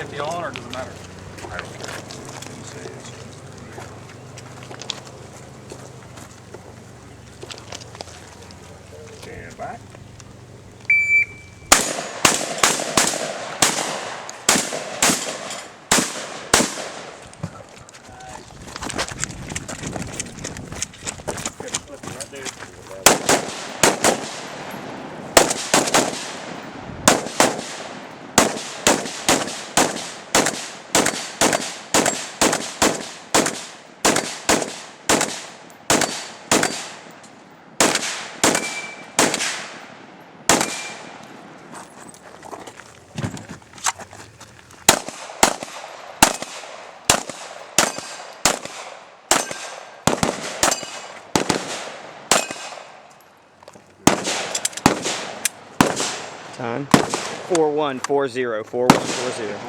safety on, or does it matter? I don't care. You say it's... Stand back. Right there. Time 4140. 4140.